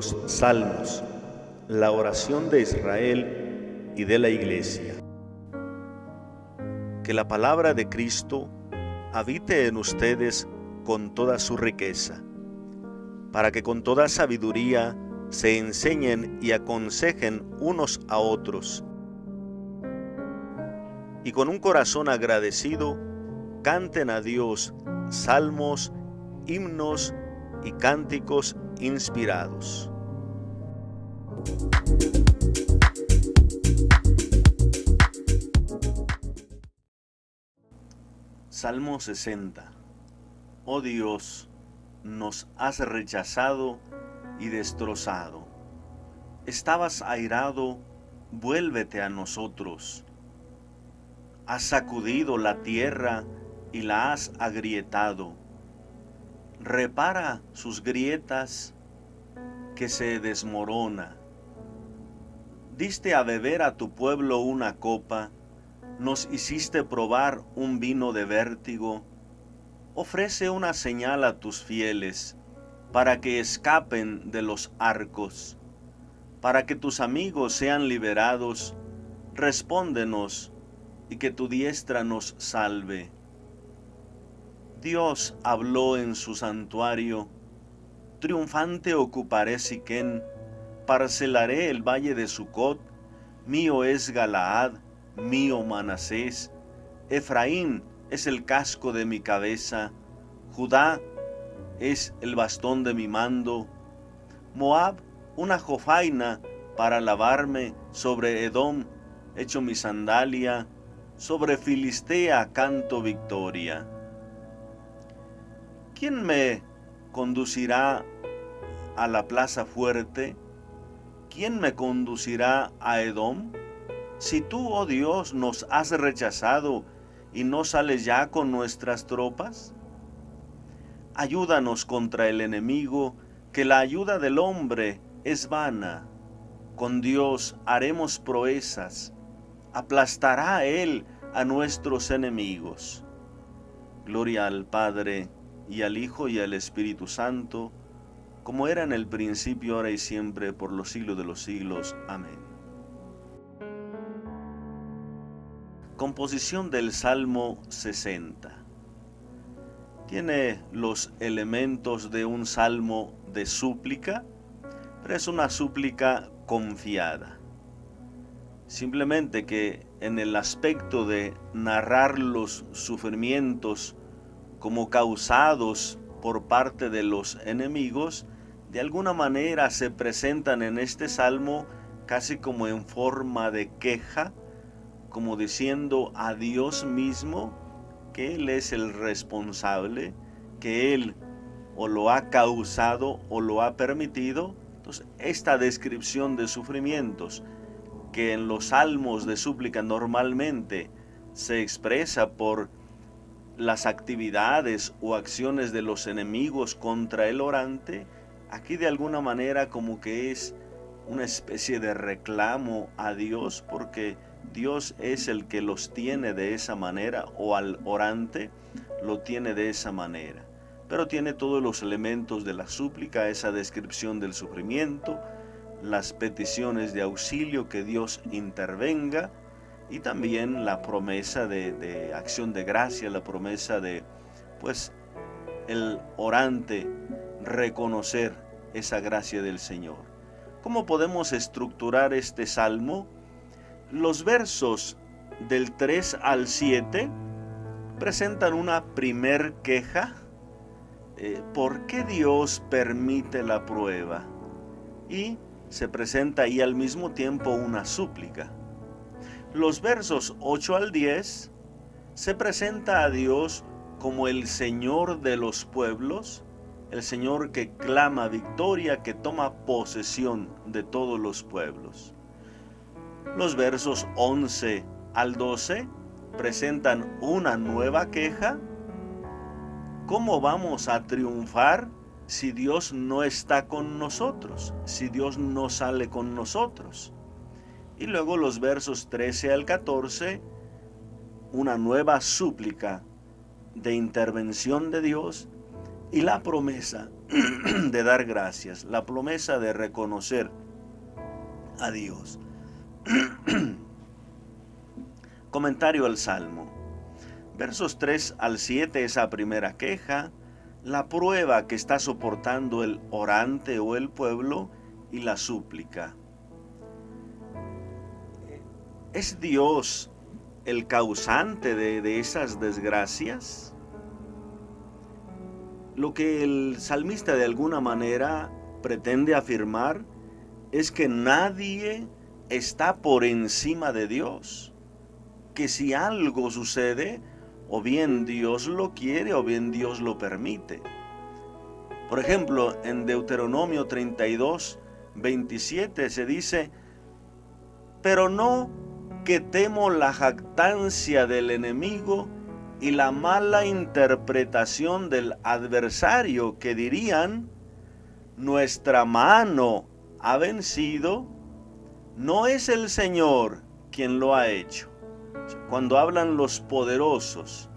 Los Salmos, la oración de Israel y de la Iglesia. Que la palabra de Cristo habite en ustedes con toda su riqueza, para que con toda sabiduría se enseñen y aconsejen unos a otros, y con un corazón agradecido canten a Dios salmos, himnos y cánticos inspirados. Salmo 60. Oh Dios, nos has rechazado y destrozado. Estabas airado, vuélvete a nosotros. Has sacudido la tierra y la has agrietado. Repara sus grietas que se desmorona. Diste a beber a tu pueblo una copa, nos hiciste probar un vino de vértigo. Ofrece una señal a tus fieles, para que escapen de los arcos, para que tus amigos sean liberados. Respóndenos, y que tu diestra nos salve. Dios habló en su santuario: triunfante ocuparé Siquén, parcelaré el valle de Sucot. Mío es Galaad, mío Manasés. Efraín es el casco de mi cabeza, Judá es el bastón de mi mando. Moab, una jofaina para lavarme. Sobre Edom echo mi sandalia, sobre Filistea canto victoria. ¿Quién me conducirá a la plaza fuerte? ¿Quién me conducirá a Edom? Si tú, oh Dios, nos has rechazado y no sales ya con nuestras tropas. Ayúdanos contra el enemigo, que la ayuda del hombre es vana. Con Dios haremos proezas, aplastará Él a nuestros enemigos. Gloria al Padre, y al Hijo, y al Espíritu Santo, como era en el principio, ahora y siempre, por los siglos de los siglos. Amén. Composición del Salmo 60. Tiene los elementos de un salmo de súplica, pero es una súplica confiada. Simplemente que en el aspecto de narrar los sufrimientos como causados por parte de los enemigos, de alguna manera se presentan en este salmo casi como en forma de queja, como diciendo a Dios mismo que Él es el responsable, que Él o lo ha causado o lo ha permitido. Entonces, esta descripción de sufrimientos que en los salmos de súplica normalmente se expresa por las actividades o acciones de los enemigos contra el orante, aquí de alguna manera como que es una especie de reclamo a Dios, porque Dios es el que los tiene de esa manera, o al orante lo tiene de esa manera. Pero tiene todos los elementos de la súplica, esa descripción del sufrimiento, las peticiones de auxilio, que Dios intervenga, y también la promesa de acción de gracia, la promesa de, pues, el orante reconocer esa gracia del Señor. ¿Cómo podemos estructurar este salmo? Los versos del 3 al 7 presentan una primer queja. ¿Por qué Dios permite la prueba? Y se presenta ahí al mismo tiempo una súplica. Los versos 8 al 10 se presenta a Dios como el Señor de los pueblos, el Señor que clama victoria, que toma posesión de todos los pueblos. Los versos 11 al 12 presentan una nueva queja. ¿Cómo vamos a triunfar si Dios no está con nosotros? Si Dios no sale con nosotros. Y luego los versos 13 al 14, una nueva súplica de intervención de Dios y la promesa de dar gracias, la promesa de reconocer a Dios. Comentario al Salmo. Versos 3 al 7, esa primera queja, la prueba que está soportando el orante o el pueblo y la súplica. ¿Es Dios el causante de esas desgracias? Lo que el salmista de alguna manera pretende afirmar es que nadie está por encima de Dios. Que si algo sucede, o bien Dios lo quiere o bien Dios lo permite. Por ejemplo, en Deuteronomio 32, 27 se dice: pero no que temo la jactancia del enemigo y la mala interpretación del adversario, que dirían: nuestra mano ha vencido, no es el Señor quien lo ha hecho. Cuando hablan los poderosos,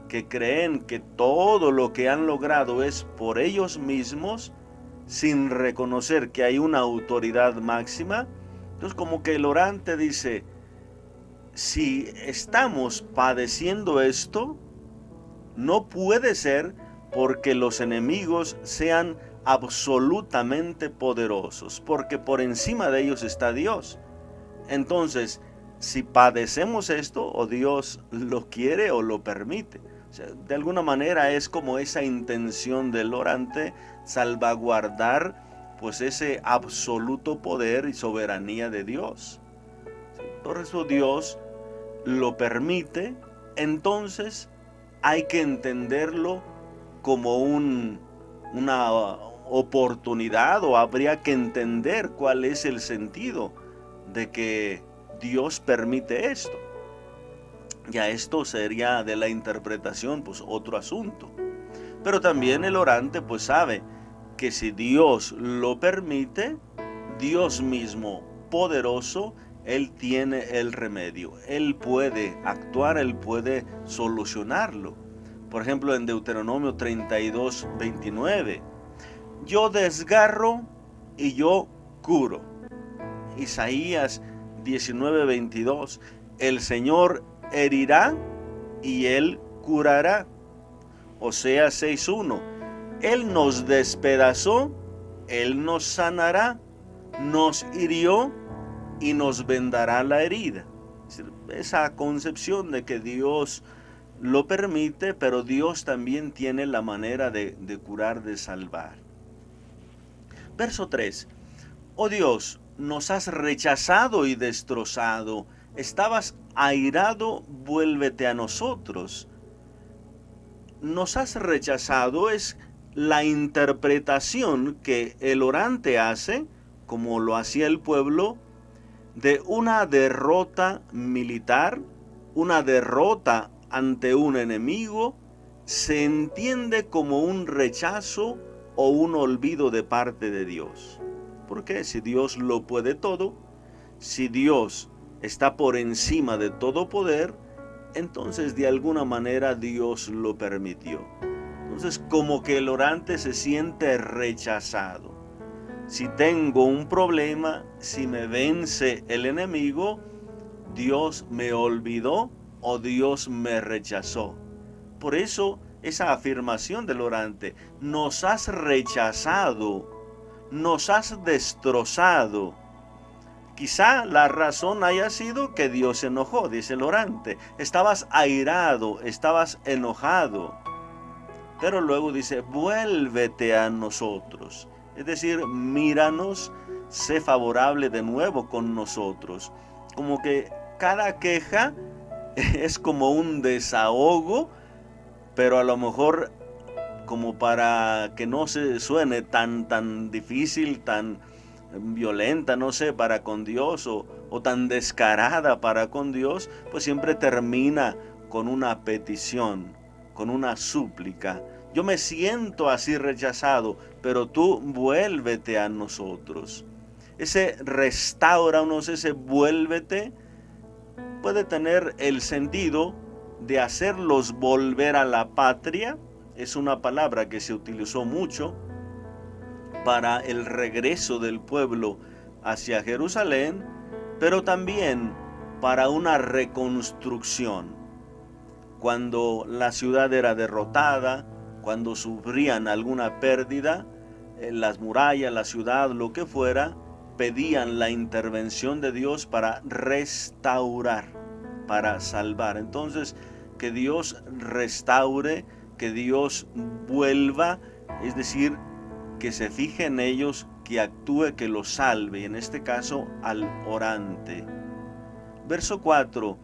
que creen que todo lo que han logrado es por ellos mismos, sin reconocer que hay una autoridad máxima, entonces como que el orante dice: si estamos padeciendo esto, no puede ser porque los enemigos sean absolutamente poderosos, porque por encima de ellos está Dios. Entonces, si padecemos esto, o Dios lo quiere o lo permite. O sea, de alguna manera es como esa intención del orante, salvaguardar pues ese absoluto poder y soberanía de Dios. Por eso Dios lo permite. Entonces hay que entenderlo como una oportunidad, o habría que entender cuál es el sentido de que Dios permite esto. Ya esto sería de la interpretación, pues otro asunto. Pero también el orante pues sabe que si Dios lo permite, Dios mismo poderoso, Él tiene el remedio. Él puede actuar, Él puede solucionarlo. Por ejemplo, en Deuteronomio 32, 29, yo desgarro y yo curo. Isaías 19, 22, el Señor herirá y Él curará. Oseas 6:1, Él nos despedazó, Él nos sanará, nos hirió y nos vendará la herida. Esa concepción de que Dios lo permite, pero Dios también tiene la manera de curar, de salvar. Verso 3, oh Dios, nos has rechazado y destrozado, estabas airado, vuélvete a nosotros. Nos has rechazado es la interpretación que el orante hace, como lo hacía el pueblo, de una derrota militar, una derrota ante un enemigo. Se entiende como un rechazo o un olvido de parte de Dios. Porque si Dios lo puede todo, si Dios está por encima de todo poder, entonces de alguna manera Dios lo permitió. Entonces como que el orante se siente rechazado. Si tengo un problema, si me vence el enemigo, Dios me olvidó o Dios me rechazó. Por eso esa afirmación del orante: nos has rechazado, nos has destrozado. Quizá la razón haya sido que Dios se enojó, dice el orante. Estabas airado, estabas enojado. Pero luego dice: vuélvete a nosotros. Es decir, míranos, sé favorable de nuevo con nosotros. Como que cada queja es como un desahogo, pero a lo mejor como para que no se suene tan difícil, tan violenta, no sé, para con Dios, o tan descarada para con Dios, pues siempre termina con una petición, con una súplica. Yo me siento así rechazado, pero tú vuélvete a nosotros. Ese restauranos, ese vuélvete, puede tener el sentido de hacerlos volver a la patria, es una palabra que se utilizó mucho para el regreso del pueblo hacia Jerusalén, pero también para una reconstrucción. Cuando la ciudad era derrotada, cuando sufrían alguna pérdida, las murallas, la ciudad, lo que fuera, pedían la intervención de Dios para restaurar, para salvar. Entonces, que Dios restaure, que Dios vuelva, es decir, que se fije en ellos, que actúe, que los salve, y en este caso al orante. Verso 4.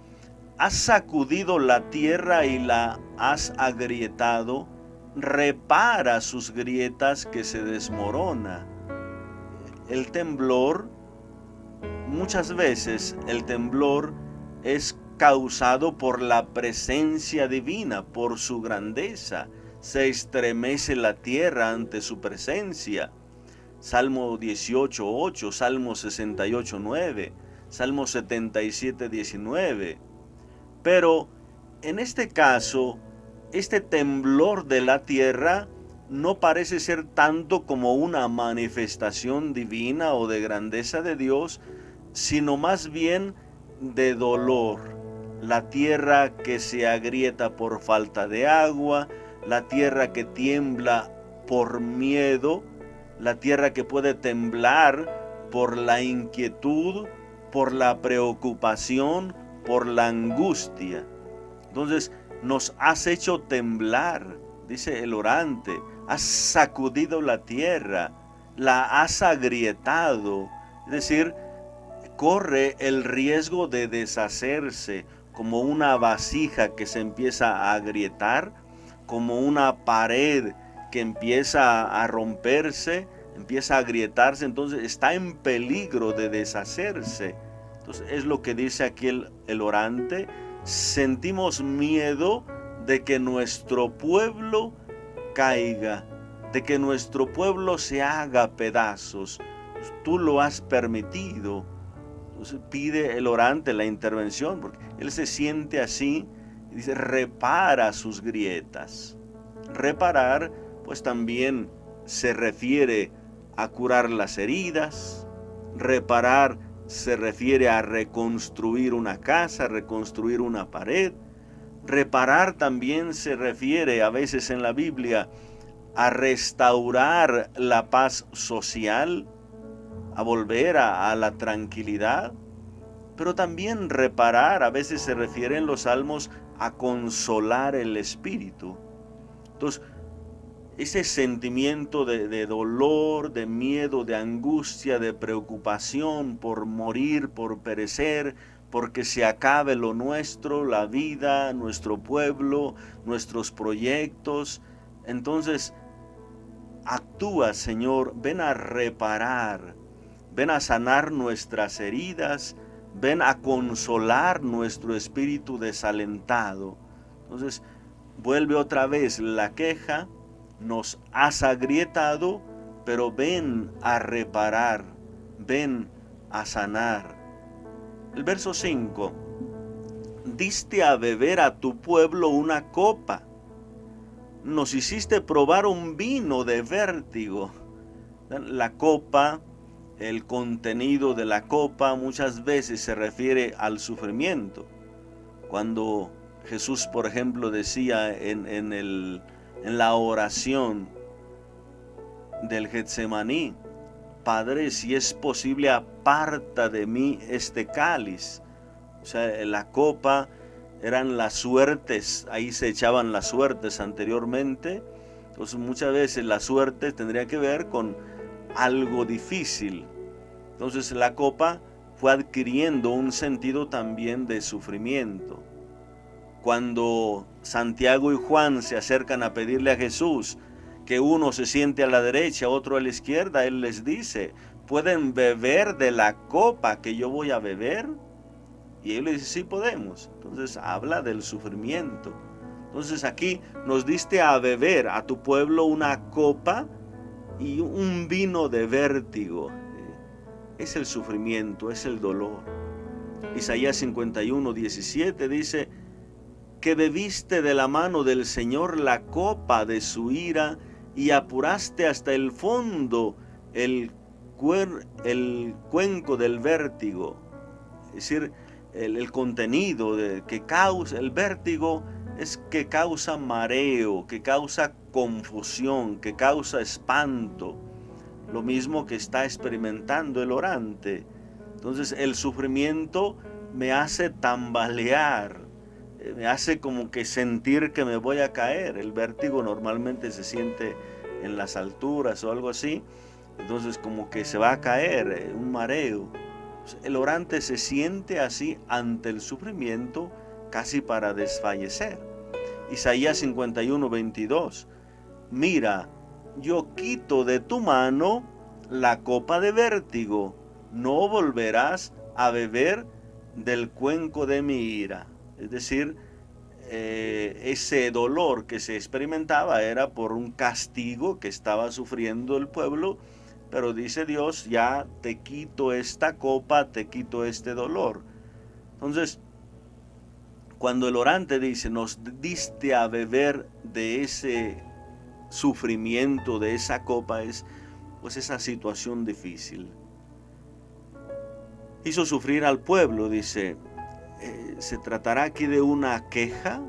Has sacudido la tierra y la has agrietado, repara sus grietas que se desmorona. El temblor, muchas veces el temblor es causado por la presencia divina, por su grandeza. Se estremece la tierra ante su presencia. Salmo 18:8, Salmo 68:9, Salmo 77:19. Pero en este caso, este temblor de la tierra no parece ser tanto como una manifestación divina o de grandeza de Dios, sino más bien de dolor. La tierra que se agrieta por falta de agua, la tierra que tiembla por miedo, la tierra que puede temblar por la inquietud, por la preocupación, por la angustia. Entonces, nos has hecho temblar, dice el orante, has sacudido la tierra, la has agrietado, es decir, corre el riesgo de deshacerse, como una vasija que se empieza a agrietar, como una pared que empieza a romperse, empieza a agrietarse, entonces está en peligro de deshacerse. Entonces es lo que dice aquí el orante. Sentimos miedo de que nuestro pueblo caiga, de que nuestro pueblo se haga pedazos. Tú lo has permitido. Entonces pide el orante la intervención, porque él se siente así y dice, repara sus grietas. Reparar, pues también se refiere a curar las heridas. Reparar se refiere a reconstruir una casa, reconstruir una pared. Reparar también se refiere a veces en la Biblia a restaurar la paz social, a volver a la tranquilidad. Pero también reparar a veces se refiere en los salmos a consolar el espíritu. Entonces, ese sentimiento de dolor, de miedo, de angustia, de preocupación por morir, por perecer, porque se acabe lo nuestro, la vida, nuestro pueblo, nuestros proyectos. Entonces, actúa, Señor, ven a reparar, ven a sanar nuestras heridas, ven a consolar nuestro espíritu desalentado. Entonces, vuelve otra vez la queja, nos has agrietado, pero ven a reparar, ven a sanar. El verso 5, diste a beber a tu pueblo una copa, nos hiciste probar un vino de vértigo. La copa, el contenido de la copa muchas veces se refiere al sufrimiento. Cuando Jesús, por ejemplo, decía en la oración del Getsemaní, Padre, si es posible, aparta de mí este cáliz. O sea, la copa eran las suertes, ahí se echaban las suertes anteriormente. Entonces muchas veces la suerte tendría que ver con algo difícil. Entonces la copa fue adquiriendo un sentido también de sufrimiento. Cuando Santiago y Juan se acercan a pedirle a Jesús que uno se siente a la derecha, otro a la izquierda, él les dice, ¿pueden beber de la copa que yo voy a beber? Y él le dice, sí podemos. Entonces habla del sufrimiento. Entonces aquí nos diste a beber a tu pueblo una copa y un vino de vértigo. Es el sufrimiento, es el dolor. Isaías 51:17 dice, que bebiste de la mano del Señor la copa de su ira y apuraste hasta el fondo el cuenco del vértigo. Es decir, el contenido que causa el vértigo es que causa mareo, que causa confusión, que causa espanto. Lo mismo que está experimentando el orante. Entonces el sufrimiento me hace tambalear, me hace como que sentir que me voy a caer. El vértigo normalmente se siente en las alturas o algo así. Entonces como que se va a caer, un mareo. El orante se siente así ante el sufrimiento, casi para desfallecer. Isaías 51:22. Mira, yo quito de tu mano la copa de vértigo, no volverás a beber del cuenco de mi ira. Es decir, ese dolor que se experimentaba era por un castigo que estaba sufriendo el pueblo, pero dice Dios, ya te quito esta copa, te quito este dolor. Entonces, cuando el orante dice, nos diste a beber de ese sufrimiento, de esa copa, es pues esa situación difícil. Hizo sufrir al pueblo, dice, se tratará aquí de una queja.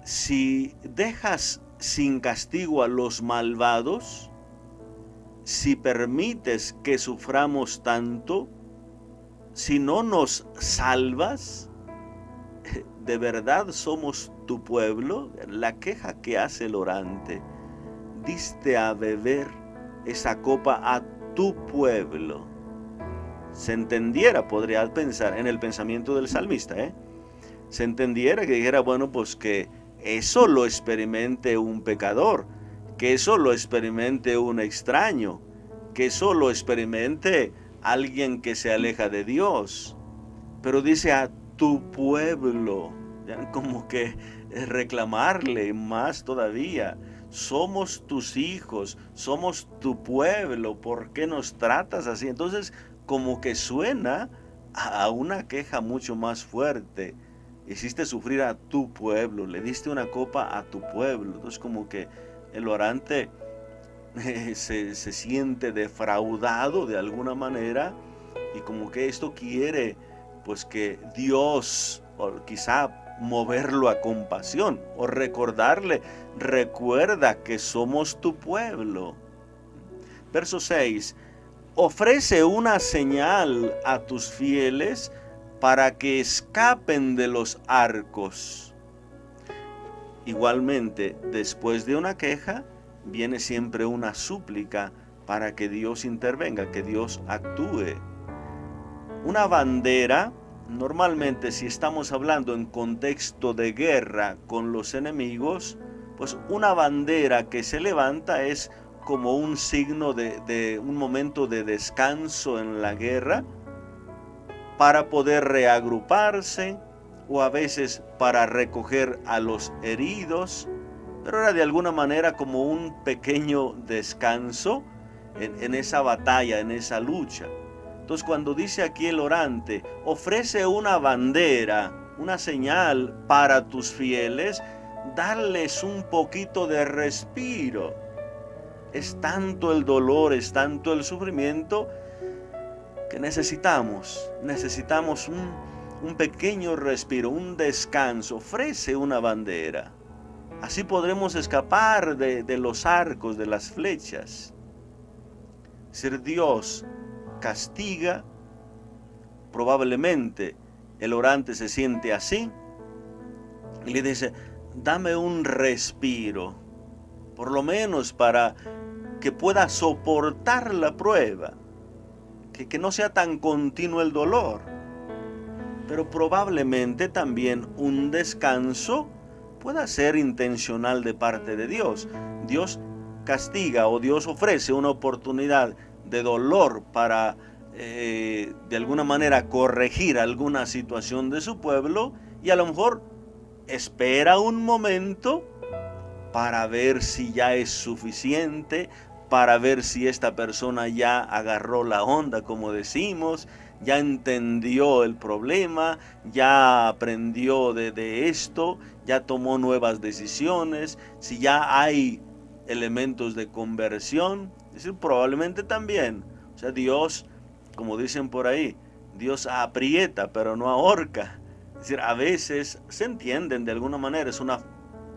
Si dejas sin castigo a los malvados, si permites que suframos tanto, si no nos salvas, ¿de verdad somos tu pueblo? La queja que hace el orante. Diste a beber esa copa a tu pueblo. Se entendiera, podría pensar en el pensamiento del salmista, se entendiera que dijera, bueno, pues que eso lo experimente un pecador, que eso lo experimente un extraño, que eso lo experimente alguien que se aleja de Dios. Pero dice a tu pueblo, ¿ya? Como que reclamarle más todavía. Somos tus hijos, somos tu pueblo, ¿por qué nos tratas así? Entonces, como que suena a una queja mucho más fuerte. Hiciste sufrir a tu pueblo, le diste una copa a tu pueblo. Entonces como que el orante se siente defraudado de alguna manera, y como que esto quiere pues que Dios, o quizá moverlo a compasión, o recordarle, recuerda que somos tu pueblo. Verso 6. Ofrece una señal a tus fieles para que escapen de los arcos. Igualmente, después de una queja, viene siempre una súplica para que Dios intervenga, que Dios actúe. Una bandera, normalmente si estamos hablando en contexto de guerra con los enemigos, pues una bandera que se levanta es como un signo de un momento de descanso en la guerra, para poder reagruparse o a veces para recoger a los heridos, pero era de alguna manera como un pequeño descanso en esa batalla, en esa lucha. Entonces cuando dice aquí el orante, ofrece una bandera, una señal para tus fieles, darles un poquito de respiro. Es tanto el dolor, es tanto el sufrimiento, que necesitamos un pequeño respiro, un descanso. Ofrece una bandera. Así podremos escapar de los arcos, de las flechas. Ser Dios castiga, probablemente el orante se siente así y le dice, dame un respiro, por lo menos para que pueda soportar la prueba, que no sea tan continuo el dolor. Pero probablemente también un descanso pueda ser intencional de parte de Dios. Dios castiga o Dios ofrece una oportunidad de dolor para de alguna manera corregir alguna situación de su pueblo, y a lo mejor espera un momento para ver si ya es suficiente, para ver si esta persona ya agarró la onda, como decimos, ya entendió el problema, ya aprendió de esto, ya tomó nuevas decisiones, si ya hay elementos de conversión, es decir, probablemente también. O sea, Dios, como dicen por ahí, Dios aprieta pero no ahorca. Es decir, a veces se entienden de alguna manera, es una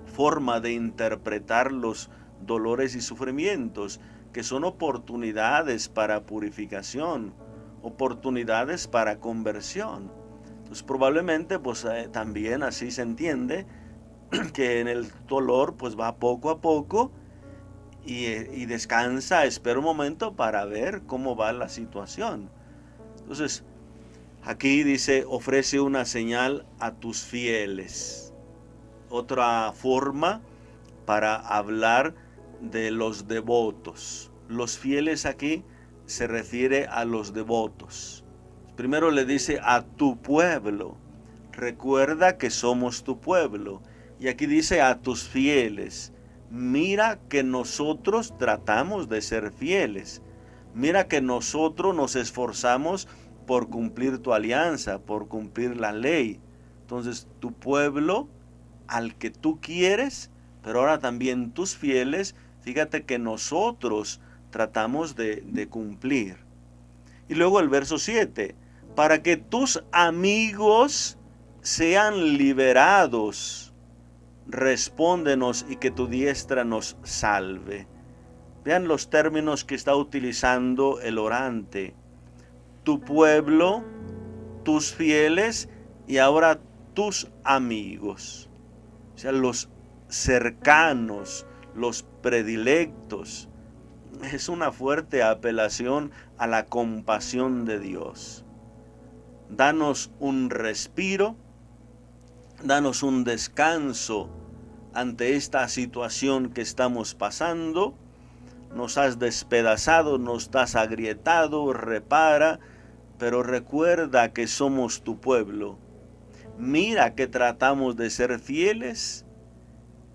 forma de interpretar los dolores y sufrimientos, que son oportunidades para purificación, oportunidades para conversión. Entonces probablemente pues también así se entiende que en el dolor pues va poco a poco y descansa, espera un momento para ver cómo va la situación. Entonces aquí dice, ofrece una señal a tus fieles. Otra forma para hablar de los devotos. Los fieles aquí se refiere a los devotos. Primero le dice a tu pueblo. Recuerda que somos tu pueblo. Y aquí dice a tus fieles. Mira que nosotros tratamos de ser fieles. Mira que nosotros nos esforzamos por cumplir tu alianza, por cumplir la ley. Entonces, tu pueblo al que tú quieres, pero ahora también tus fieles, fíjate que nosotros tratamos de cumplir. Y luego el verso 7, para que tus amigos sean liberados, respóndenos y que tu diestra nos salve. Vean los términos que está utilizando el orante. Tu pueblo, tus fieles y ahora tus amigos. O sea, los cercanos, los predilectos. Es una fuerte apelación a la compasión de Dios. Danos un respiro, danos un descanso ante esta situación que estamos pasando. Nos has despedazado, nos has agrietado, repara, pero recuerda que somos tu pueblo. Mira que tratamos de ser fieles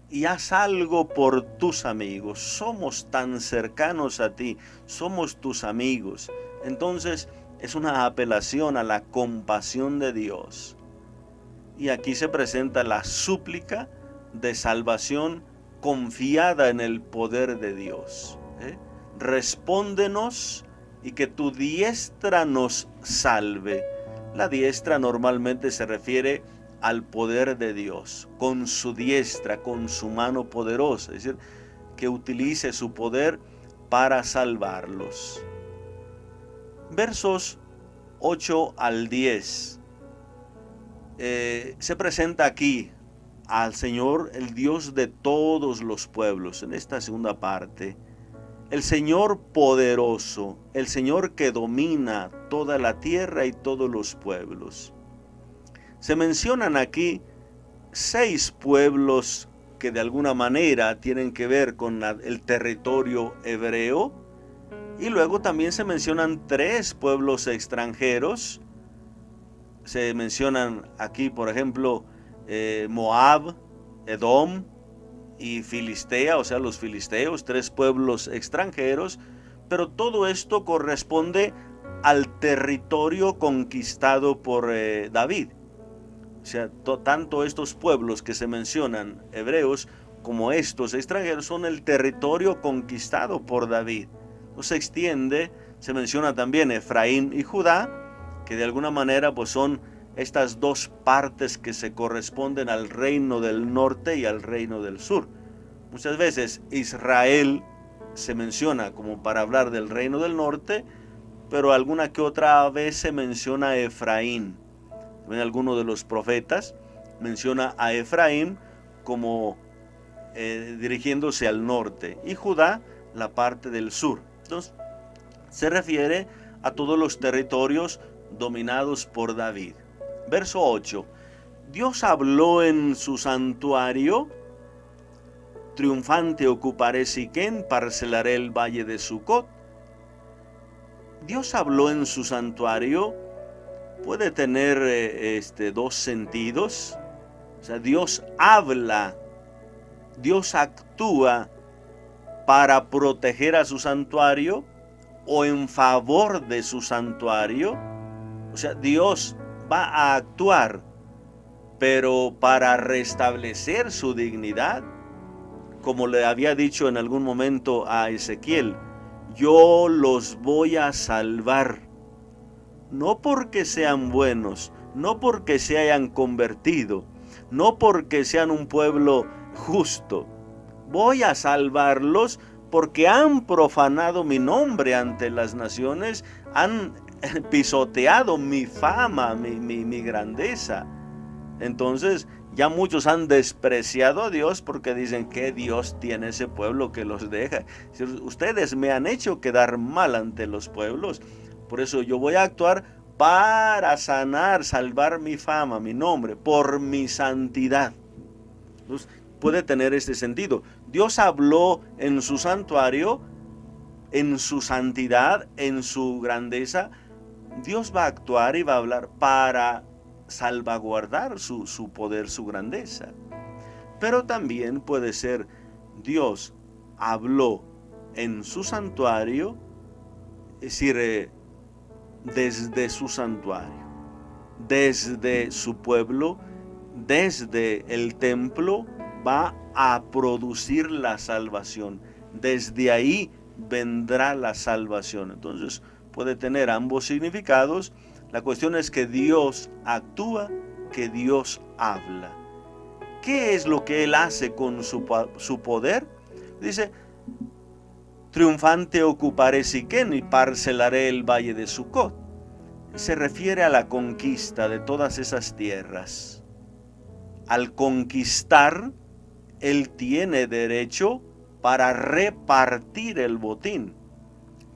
y haz algo por tus amigos. Somos tan cercanos a ti, somos tus amigos. Entonces es una apelación a la compasión de Dios. Y aquí se presenta la súplica de salvación confiada en el poder de Dios. Respóndenos y que tu diestra nos salve. La diestra normalmente se refiere al poder de Dios, con su diestra, con su mano poderosa, es decir, que utilice su poder para salvarlos. Versos 8 al 10. Se presenta aquí al Señor, el Dios de todos los pueblos, en esta segunda parte. El Señor poderoso, el Señor que domina toda la tierra y todos los pueblos. Se mencionan aquí 6 pueblos que de alguna manera tienen que ver con el territorio hebreo. Y luego también se mencionan 3 pueblos extranjeros. Se mencionan aquí, por ejemplo, Moab, Edom y Filistea, o sea, los filisteos, 3 pueblos extranjeros, pero todo esto corresponde al territorio conquistado por David. O sea, tanto estos pueblos que se mencionan, hebreos, como estos extranjeros, son el territorio conquistado por David. No se extiende, se menciona también Efraín y Judá, que de alguna manera pues son estas 2 partes que se corresponden al reino del norte y al reino del sur. Muchas veces Israel se menciona como para hablar del reino del norte, pero alguna que otra vez se menciona Efraín. También alguno de los profetas menciona a Efraín como dirigiéndose al norte, y Judá la parte del sur. Entonces se refiere a todos los territorios dominados por David. Verso 8. Dios habló en su santuario, triunfante ocuparé Siquén, parcelaré el valle de Sucot. Dios habló en su santuario puede tener 2 sentidos. O sea, Dios habla, Dios actúa para proteger a su santuario o en favor de su santuario. O sea, Dios va a actuar, pero para restablecer su dignidad, como le había dicho en algún momento a Ezequiel, yo los voy a salvar, no porque sean buenos, no porque se hayan convertido, no porque sean un pueblo justo. Voy a salvarlos porque han profanado mi nombre ante las naciones, han pisoteado mi fama, mi grandeza. Entonces ya muchos han despreciado a Dios porque dicen que Dios tiene ese pueblo que los deja. Ustedes me han hecho quedar mal ante los pueblos, por eso yo voy a actuar para sanar, salvar mi fama, mi nombre, por mi santidad. Entonces, puede tener este sentido. Dios habló en su santuario, en su santidad, en su grandeza. Dios va a actuar y va a hablar para salvaguardar su poder, su grandeza. Pero también puede ser Dios habló en su santuario, es decir, desde su santuario, desde su pueblo, desde el templo, va a producir la salvación. Desde ahí vendrá la salvación. Entonces puede tener ambos significados. La cuestión es que Dios actúa, que Dios habla. ¿Qué es lo que Él hace con su poder? Dice, triunfante ocuparé Siquén y parcelaré el valle de Sucot. Se refiere a la conquista de todas esas tierras. Al conquistar, Él tiene derecho para repartir el botín.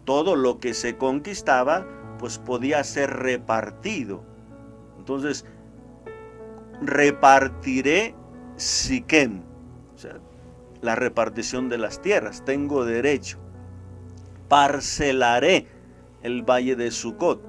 Todo lo que se conquistaba, pues podía ser repartido. Entonces, repartiré Siquem, o sea, la repartición de las tierras, tengo derecho. Parcelaré el valle de Sucot.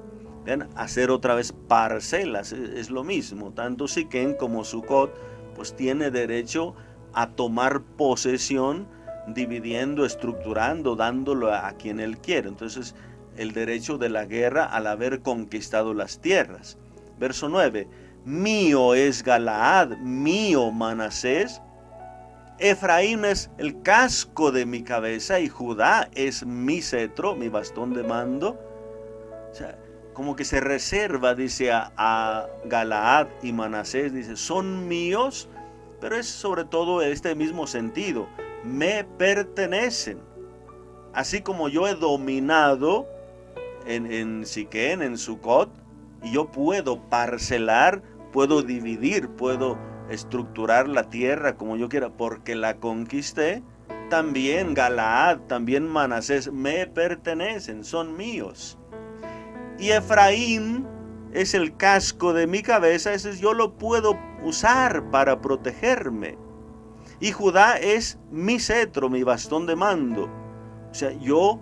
Vean, hacer otra vez parcelas, es lo mismo. Tanto Siquem como Sucot, pues tiene derecho a tomar posesión, dividiendo, estructurando, dándolo a quien él quiere. Entonces, el derecho de la guerra al haber conquistado las tierras. Verso 9, mío es Galaad, mío Manasés. Efraín es el casco de mi cabeza y Judá es mi cetro, mi bastón de mando. O sea, como que se reserva, dice, a Galaad y Manasés, dice, son míos, pero es sobre todo este mismo sentido, me pertenecen. Así como yo he dominado en Siquén, en Sucot, y yo puedo parcelar, puedo dividir, puedo estructurar la tierra como yo quiera, porque la conquisté. También Galaad, también Manasés me pertenecen, son míos. Y Efraín es el casco de mi cabeza, ese yo lo puedo usar para protegerme. Y Judá es mi cetro, mi bastón de mando. O sea, yo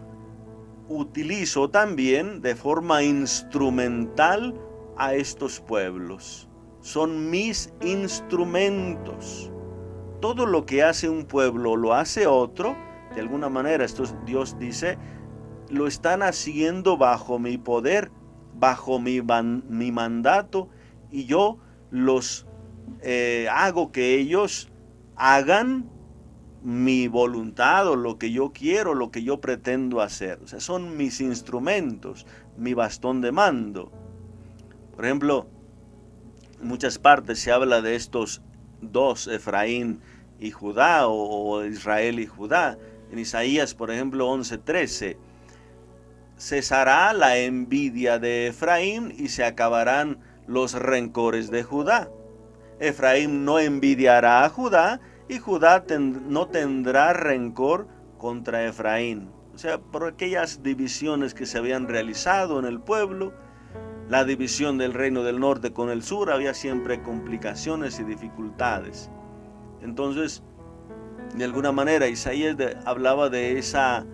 utilizo también de forma instrumental a estos pueblos. Son mis instrumentos. Todo lo que hace un pueblo lo hace otro. De alguna manera, Dios dice, lo están haciendo bajo mi poder, bajo mi mandato, y yo los hago que ellos hagan mi voluntad o lo que yo quiero, lo que yo pretendo hacer. O sea, son mis instrumentos, mi bastón de mando. Por ejemplo, en muchas partes se habla de estos dos, Efraín y Judá, o Israel y Judá. En Isaías, por ejemplo, 11:13, cesará la envidia de Efraín y se acabarán los rencores de Judá. Efraín no envidiará a Judá y Judá no tendrá rencor contra Efraín. O sea, por aquellas divisiones que se habían realizado en el pueblo, la división del reino del norte con el sur, había siempre complicaciones y dificultades. Entonces, de alguna manera, Isaías hablaba de esa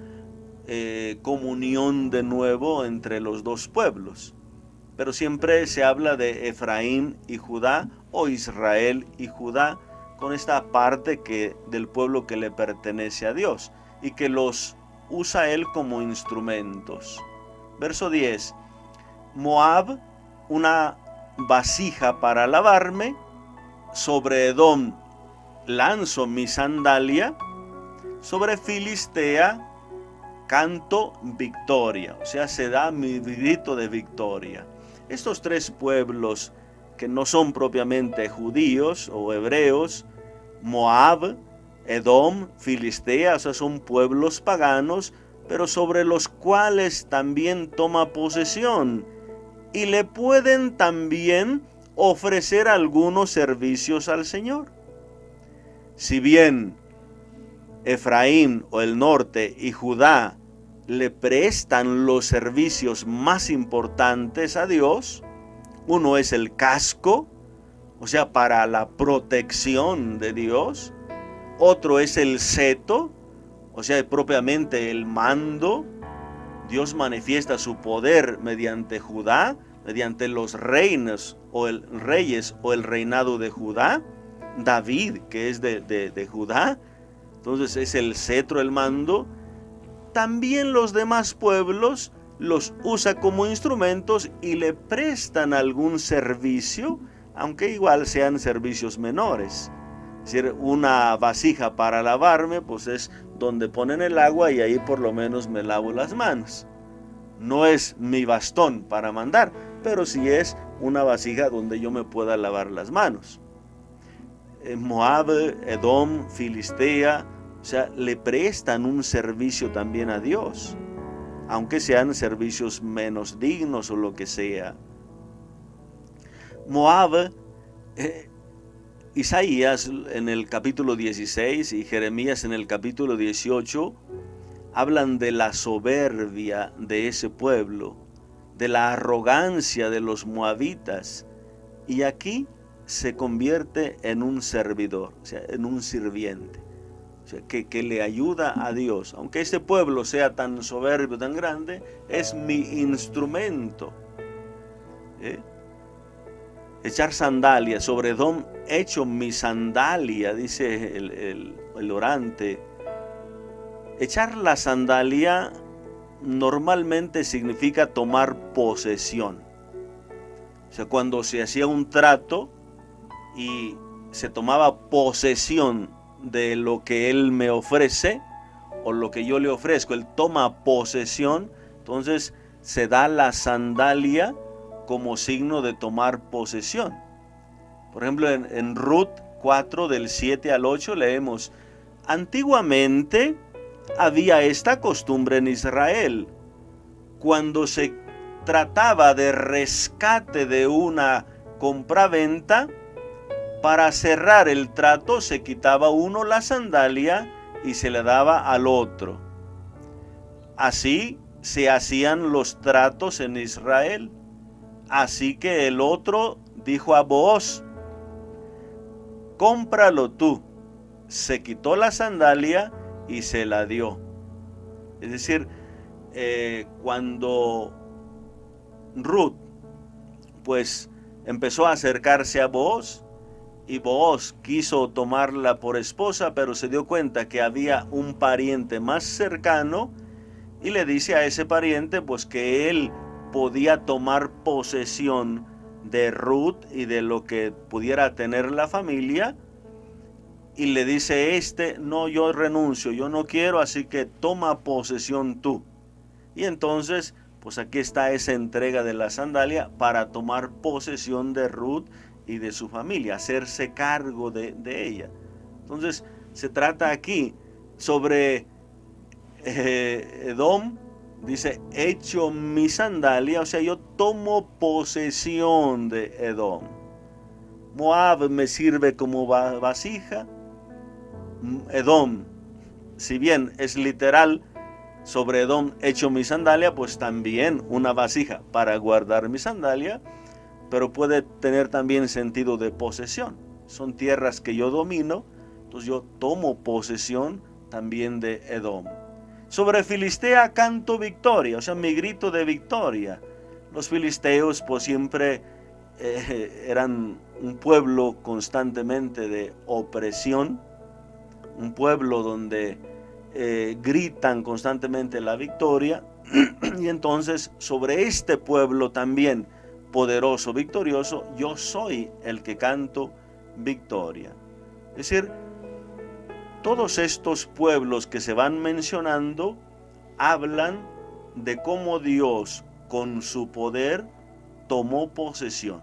comunión de nuevo entre los dos pueblos. Pero siempre se habla de Efraín y Judá, o Israel y Judá, con esta parte del pueblo que le pertenece a Dios y que los usa él como instrumentos. Verso 10, Moab una vasija para lavarme, sobre Edom lanzo mi sandalia, sobre Filistea canto victoria, o sea, se da mi grito de victoria. Estos tres pueblos que no son propiamente judíos o hebreos, Moab, Edom, Filistea, o sea, son pueblos paganos, pero sobre los cuales también toma posesión y le pueden también ofrecer algunos servicios al Señor. Si bien Efraín o el norte y Judá le prestan los servicios más importantes a Dios, uno es el casco, o sea, para la protección de Dios. Otro es el cetro, o sea, propiamente el mando. Dios manifiesta su poder mediante Judá, mediante los reyes o el reinado de Judá. David, que es de Judá, entonces es el cetro, el mando. También los demás pueblos los usa como instrumentos y le prestan algún servicio, aunque igual sean servicios menores. Es decir, una vasija para lavarme, pues es donde ponen el agua y ahí por lo menos me lavo las manos. No es mi bastón para mandar, pero sí es una vasija donde yo me pueda lavar las manos. Moab, Edom, Filistea, o sea, le prestan un servicio también a Dios, aunque sean servicios menos dignos o lo que sea. Moab, Isaías en el capítulo 16 y Jeremías en el capítulo 18 hablan de la soberbia de ese pueblo, de la arrogancia de los moabitas, y aquí se convierte en un servidor, o sea, en un sirviente, o sea, que le ayuda a Dios. Aunque este pueblo sea tan soberbio, tan grande, es mi instrumento. Echar sandalia, sobre Edom echo mi sandalia, dice el orante. Echar la sandalia normalmente significa tomar posesión. O sea, cuando se hacía un trato y se tomaba posesión de lo que él me ofrece o lo que yo le ofrezco, él toma posesión, entonces se da la sandalia como signo de tomar posesión. Por ejemplo, en Ruth 4 del 7 al 8 leemos: antiguamente había esta costumbre en Israel. Cuando se trataba de rescate de una compraventa, para cerrar el trato se quitaba uno la sandalia y se le daba al otro. Así se hacían los tratos en Israel. Así que el otro dijo a Booz: cómpralo tú. Se quitó la sandalia y se la dio. Es decir, cuando Ruth pues empezó a acercarse a Booz, y Booz quiso tomarla por esposa, pero se dio cuenta que había un pariente más cercano y le dice a ese pariente pues que él podía tomar posesión de Ruth y de lo que pudiera tener la familia, y le dice no, yo renuncio, yo no quiero, así que toma posesión tú. Y entonces pues aquí está esa entrega de la sandalia para tomar posesión de Ruth y de su familia, hacerse cargo de ella. Entonces se trata aquí sobre Edom. Dice: echo mi sandalia, o sea, yo tomo posesión de Edom. Moab me sirve como vasija. Edom, si bien es literal, sobre Edom echo mi sandalia, pues también una vasija para guardar mi sandalia, pero puede tener también sentido de posesión. Son tierras que yo domino, entonces yo tomo posesión también de Edom. Sobre Filistea canto victoria, o sea, mi grito de victoria. Los filisteos pues siempre eran un pueblo constantemente de opresión, un pueblo donde gritan constantemente la victoria, y entonces sobre este pueblo también poderoso, victorioso, yo soy el que canto victoria. Es decir, todos estos pueblos que se van mencionando hablan de cómo Dios con su poder tomó posesión,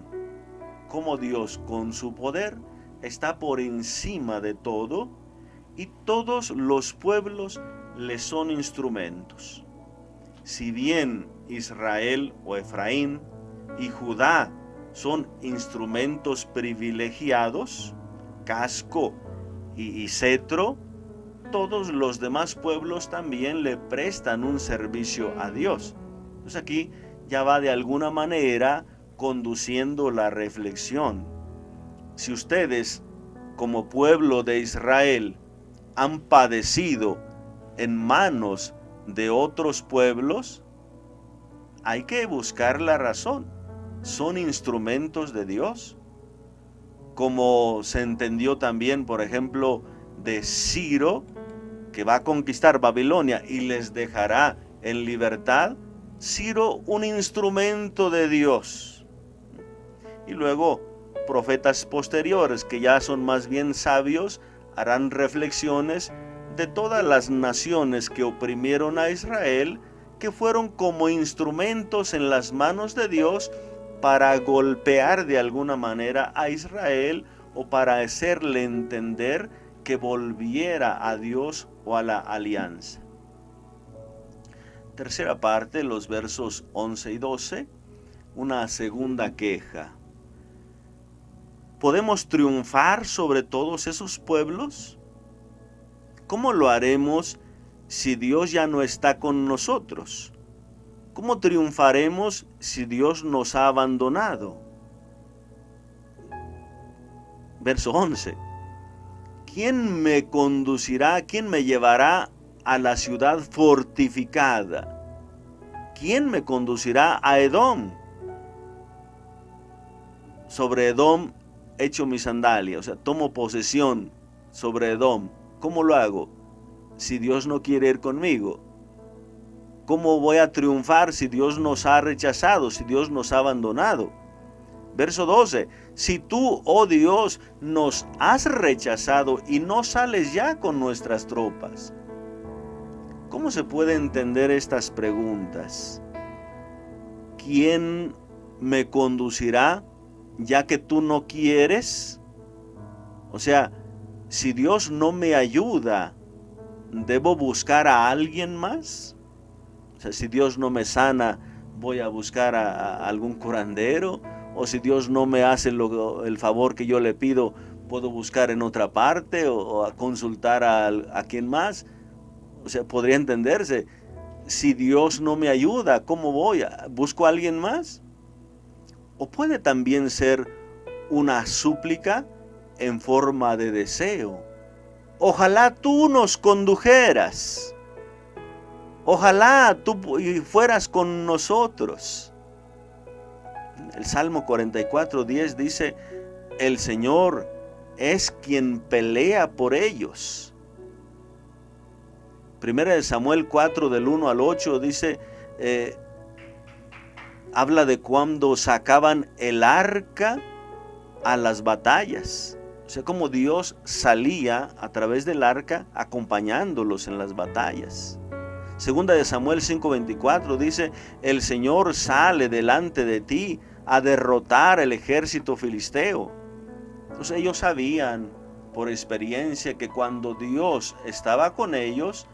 cómo Dios con su poder está por encima de todo y todos los pueblos le son instrumentos. Si bien Israel o Efraín y Judá son instrumentos privilegiados, casco y cetro, todos los demás pueblos también le prestan un servicio a Dios. Entonces aquí ya va de alguna manera conduciendo la reflexión. Si ustedes, como pueblo de Israel, han padecido en manos de otros pueblos, hay que buscar la razón. ¿Son instrumentos de Dios? Como se entendió también, por ejemplo, de Ciro, que va a conquistar Babilonia y les dejará en libertad. Ciro, un instrumento de Dios. Y luego profetas posteriores, que ya son más bien sabios, harán reflexiones de todas las naciones que oprimieron a Israel, que fueron como instrumentos en las manos de Dios para golpear de alguna manera a Israel o para hacerle entender que volviera a Dios o a la alianza. Tercera parte, los versos 11 y 12, una segunda queja. ¿Podemos triunfar sobre todos esos pueblos? ¿Cómo lo haremos si Dios ya no está con nosotros? ¿Cómo triunfaremos si Dios nos ha abandonado? Verso 11. ¿Quién me conducirá? ¿Quién me llevará a la ciudad fortificada? ¿Quién me conducirá a Edom? Sobre Edom echo mi sandalia, o sea, tomo posesión sobre Edom. ¿Cómo lo hago si Dios no quiere ir conmigo? ¿Cómo voy a triunfar si Dios nos ha rechazado, si Dios nos ha abandonado? Verso 12, si tú, oh Dios, nos has rechazado y no sales ya con nuestras tropas. ¿Cómo se puede entender estas preguntas? ¿Quién me conducirá ya que tú no quieres? O sea, si Dios no me ayuda, ¿debo buscar a alguien más? O sea, si Dios no me sana, ¿voy a buscar a algún curandero? O si Dios no me hace el favor que yo le pido, ¿puedo buscar en otra parte o a consultar a quién más? O sea, podría entenderse. Si Dios no me ayuda, ¿cómo voy? ¿Busco a alguien más? O puede también ser una súplica en forma de deseo. Ojalá tú nos condujeras. Ojalá tú fueras con nosotros. El Salmo 44:10 dice, el Señor es quien pelea por ellos. Primera de Samuel 4 del 1 al 8 dice, habla de cuando sacaban el arca a las batallas. O sea, como Dios salía a través del arca acompañándolos en las batallas. Segunda de Samuel 5:24 dice, el Señor sale delante de ti a derrotar el ejército filisteo. Entonces ellos sabían por experiencia que cuando Dios estaba con ellos,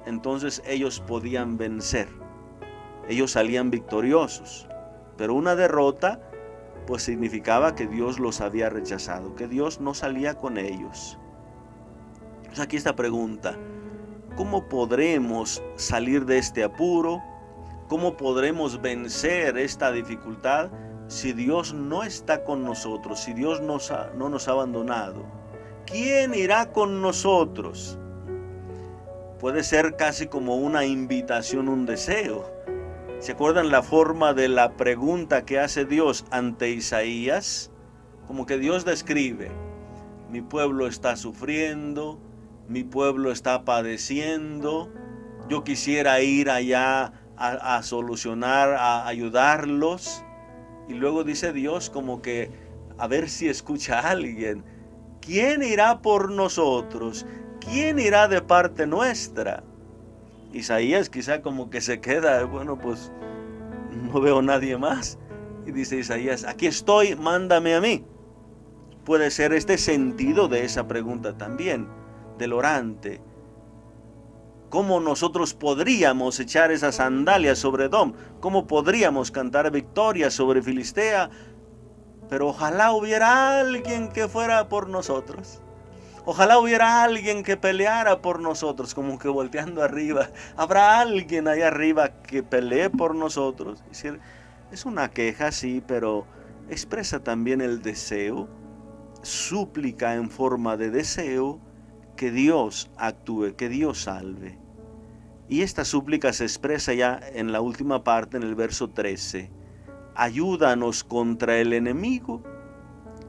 entonces ellos podían vencer. Ellos salían victoriosos. Pero una derrota pues significaba que Dios los había rechazado, que Dios no salía con ellos. Entonces aquí esta pregunta, ¿cómo podremos salir de este apuro? ¿Cómo podremos vencer esta dificultad si Dios no está con nosotros, si Dios no nos ha abandonado? ¿Quién irá con nosotros? Puede ser casi como una invitación, un deseo. ¿Se acuerdan la forma de la pregunta que hace Dios ante Isaías? Como que Dios describe, mi pueblo está sufriendo, mi pueblo está padeciendo, yo quisiera ir allá a solucionar, a ayudarlos. Y luego dice Dios como que a ver si escucha a alguien. ¿Quién irá por nosotros? ¿Quién irá de parte nuestra? Isaías quizá como que se queda, bueno, pues no veo nadie más. Y dice Isaías, aquí estoy, mándame a mí. Puede ser este sentido de esa pregunta también, del orante. ¿Cómo nosotros podríamos echar esas sandalias sobre Edom? ¿Cómo podríamos cantar victoria sobre Filistea? Pero ojalá hubiera alguien que fuera por nosotros. Ojalá hubiera alguien que peleara por nosotros, como que volteando arriba. Habrá alguien allá arriba que pelee por nosotros. Es decir, es una queja, sí, pero expresa también el deseo, súplica en forma de deseo, que Dios actúe, que Dios salve. Y esta súplica se expresa ya en la última parte, en el verso 13. Ayúdanos contra el enemigo,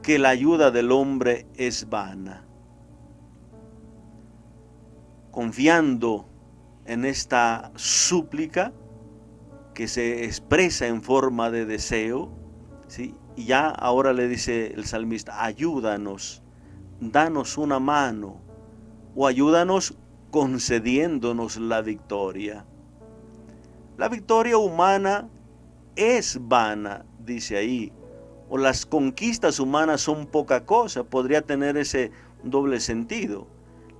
que la ayuda del hombre es vana. Confiando en esta súplica que se expresa en forma de deseo, ¿sí? Y ya ahora le dice el salmista, ayúdanos, danos una mano, o ayúdanos concediéndonos la victoria. La victoria humana es vana, dice ahí, o las conquistas humanas son poca cosa, podría tener ese doble sentido.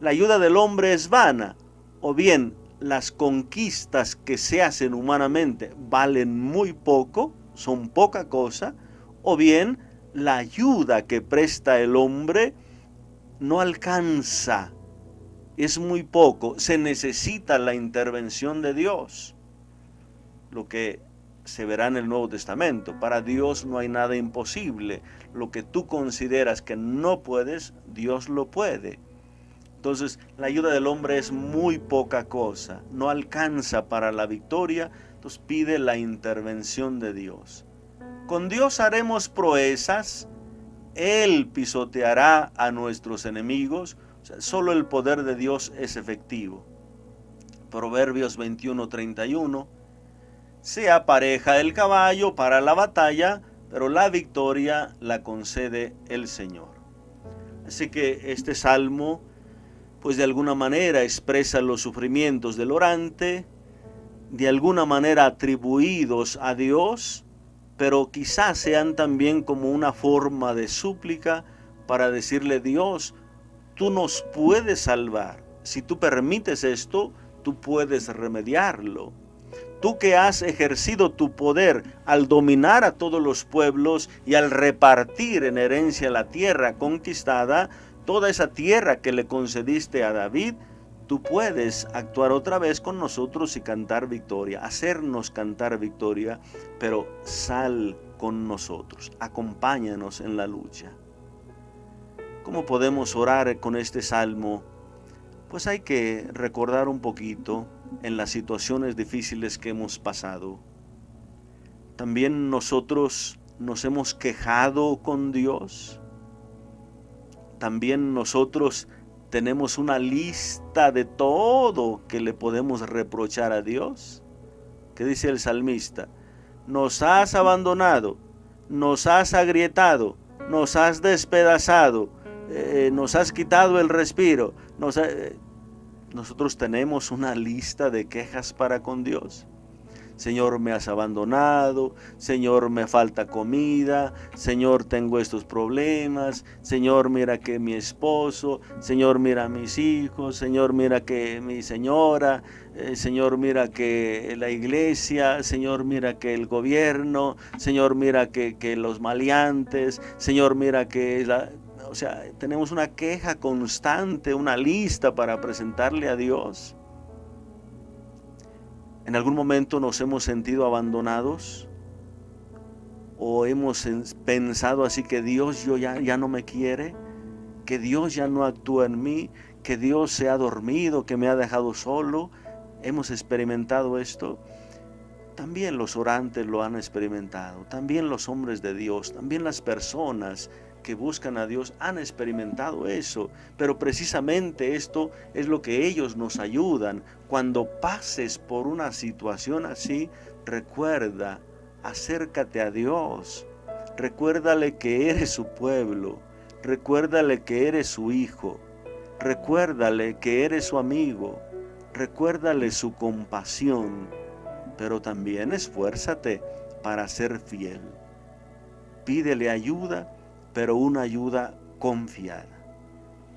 La ayuda del hombre es vana, o bien las conquistas que se hacen humanamente valen muy poco, son poca cosa, o bien la ayuda que presta el hombre no alcanza, es muy poco, se necesita la intervención de Dios. Lo que se verá en el Nuevo Testamento, para Dios no hay nada imposible. Lo que tú consideras que no puedes, Dios lo puede. Entonces, la ayuda del hombre es muy poca cosa, no alcanza para la victoria, entonces pide la intervención de Dios. Con Dios haremos proezas, Él pisoteará a nuestros enemigos, o sea, solo el poder de Dios es efectivo. Proverbios 21:31, se apareja el caballo para la batalla, pero la victoria la concede el Señor. Así que este salmo, pues de alguna manera expresa los sufrimientos del orante, de alguna manera atribuidos a Dios, pero quizás sean también como una forma de súplica para decirle, Dios, tú nos puedes salvar. Si tú permites esto, tú puedes remediarlo. Tú que has ejercido tu poder al dominar a todos los pueblos y al repartir en herencia la tierra conquistada, toda esa tierra que le concediste a David, tú puedes actuar otra vez con nosotros y cantar victoria, hacernos cantar victoria, pero sal con nosotros, acompáñanos en la lucha. ¿Cómo podemos orar con este salmo? Pues hay que recordar un poquito en las situaciones difíciles que hemos pasado. También nosotros nos hemos quejado con Dios. También nosotros tenemos una lista de todo que le podemos reprochar a Dios. ¿Qué dice el salmista? Nos has abandonado, nos has agrietado, nos has despedazado, nos has quitado el respiro. Nosotros tenemos una lista de quejas para con Dios. Señor, me has abandonado. Señor, me falta comida. Señor, tengo estos problemas. Señor, mira que mi esposo. Señor, mira mis hijos. Señor, mira que mi señora. Señor, mira que la iglesia. Señor, mira que el gobierno. Señor, mira que los maleantes. Señor, mira que o sea, tenemos una queja constante, una lista para presentarle a Dios. ¿En algún momento nos hemos sentido abandonados? ¿O hemos pensado así que Dios ya no me quiere? ¿Que Dios ya no actúa en mí? ¿Que Dios se ha dormido? ¿Que me ha dejado solo? ¿Hemos experimentado esto? También los orantes lo han experimentado. También los hombres de Dios, también las personas que buscan a Dios han experimentado eso, pero precisamente esto es lo que ellos nos ayudan. Cuando pases por una situación así, recuerda, acércate a Dios, Recuérdale que eres su pueblo. Recuérdale que eres su hijo. Recuérdale que eres su amigo. Recuérdale su compasión. Pero también esfuérzate para ser fiel. Pídele ayuda, pero una ayuda confiada.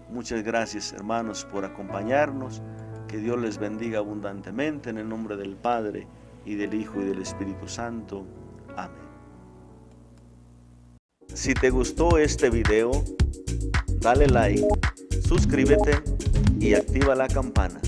Muchas gracias, hermanos, por acompañarnos. Que Dios les bendiga abundantemente en el nombre del Padre, y del Hijo, y del Espíritu Santo. Amén. Si te gustó este video, dale like, suscríbete y activa la campana.